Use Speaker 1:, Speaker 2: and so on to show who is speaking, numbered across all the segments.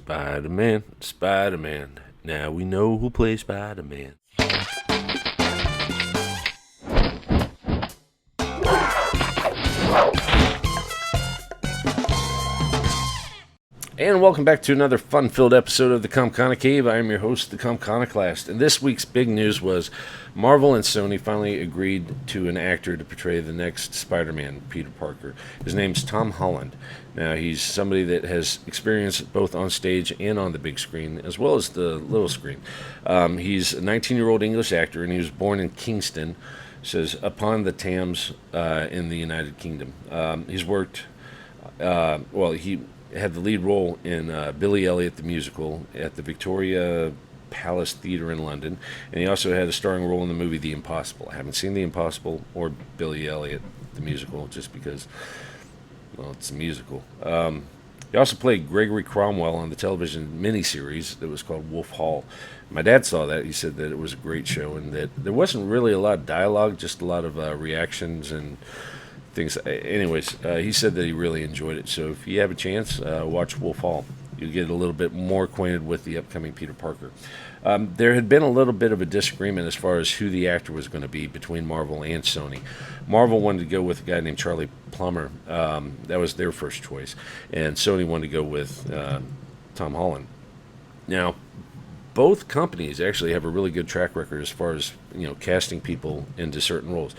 Speaker 1: Spider-Man, Spider-Man. Now we know who plays Spider-Man. And welcome back to another fun-filled episode of the Comconocave. I am your host, the Comconoclast. And this week's big news was Marvel and Sony finally agreed to an actor to portray the next Spider-Man, Peter Parker. His name's Tom Holland. Now, he's somebody that has experience both on stage and on the big screen, as well as the little screen. He's a 19-year-old English actor, and he was born in Kingston, says, upon the Thames in the United Kingdom. He's worked, he had the lead role in Billy Elliot the musical at the Victoria Palace Theatre in London, and he also had a starring role in the movie The Impossible. I haven't seen The Impossible or Billy Elliot the musical, just because, well, it's a musical. He also played Gregory Cromwell on the television miniseries that was called Wolf Hall. My dad saw that. He said that it was a great show and that there wasn't really a lot of dialogue, just a lot of reactions and things. Anyways, he said that he really enjoyed it. So if you have a chance, watch Wolf Hall. You'll get a little bit more acquainted with the upcoming Peter Parker. There had been a little bit of a disagreement as far as who the actor was going to be between Marvel and Sony. Marvel wanted to go with a guy named Charlie Plummer. That was their first choice. And Sony wanted to go with Tom Holland. Now, both companies actually have a really good track record as far as, casting people into certain roles.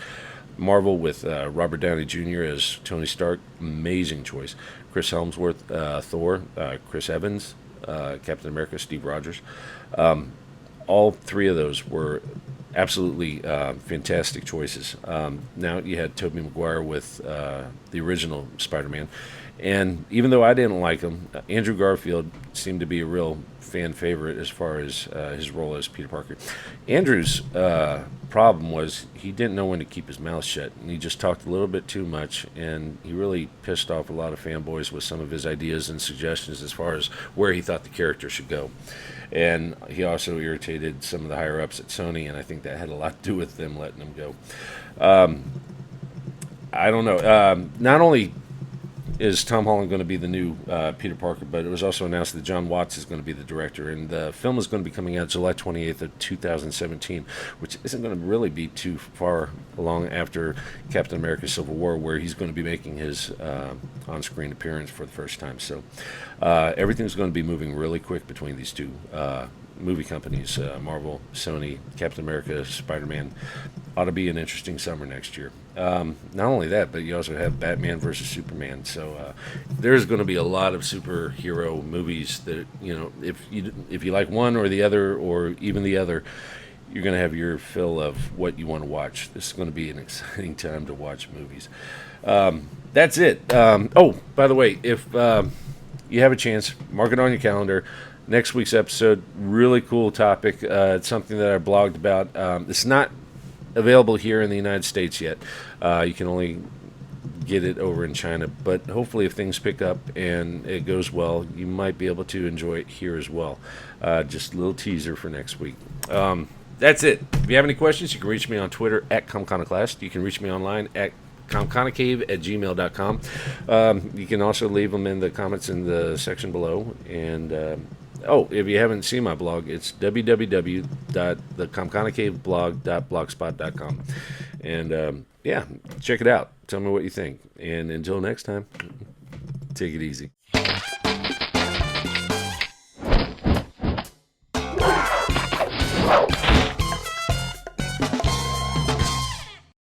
Speaker 1: Marvel with Robert Downey Jr. as Tony Stark, amazing choice. Chris Hemsworth, Thor, Chris Evans, Captain America, Steve Rogers. All three of those were absolutely fantastic choices. Now you had Tobey Maguire with the original Spider-Man. And even though I didn't like him, Andrew Garfield seemed to be a real fan favorite as far as his role as Peter Parker. Andrew's problem was he didn't know when to keep his mouth shut, and he just talked a little bit too much, and he really pissed off a lot of fanboys with some of his ideas and suggestions as far as where he thought the character should go. And he also irritated some of the higher-ups at Sony, and I think that had a lot to do with them letting him go. I don't know. Not only is Tom Holland going to be the new Peter Parker, but it was also announced that John Watts is going to be the director, and the film is going to be coming out July 28th of 2017, which isn't going to really be too far along after Captain America Civil War, where he's going to be making his on-screen appearance for the first time. So everything's going to be moving really quick between these two movie companies, Marvel, Sony, Captain America, Spider-Man. Ought to be an interesting summer next year. Not only that, but you also have Batman versus Superman. So there's going to be a lot of superhero movies that, if you like one or the other, or even the other, you're going to have your fill of what you want to watch. This is going to be an exciting time to watch movies. That's it. By the way, if you have a chance, mark it on your calendar. Next week's episode, really cool topic. It's something that I blogged about. It's not available here in the United States yet. You can only get it over in China. But hopefully if things pick up and it goes well, you might be able to enjoy it here as well. Just a little teaser for next week. That's it. If you have any questions, you can reach me on Twitter at Comconoclast. You can reach me online at comconocave@gmail.com. You can also leave them in the comments in the section below. And if you haven't seen my blog, it's www.thecomconocave.blogspot.com. And check it out. Tell me what you think. And until next time, take it easy.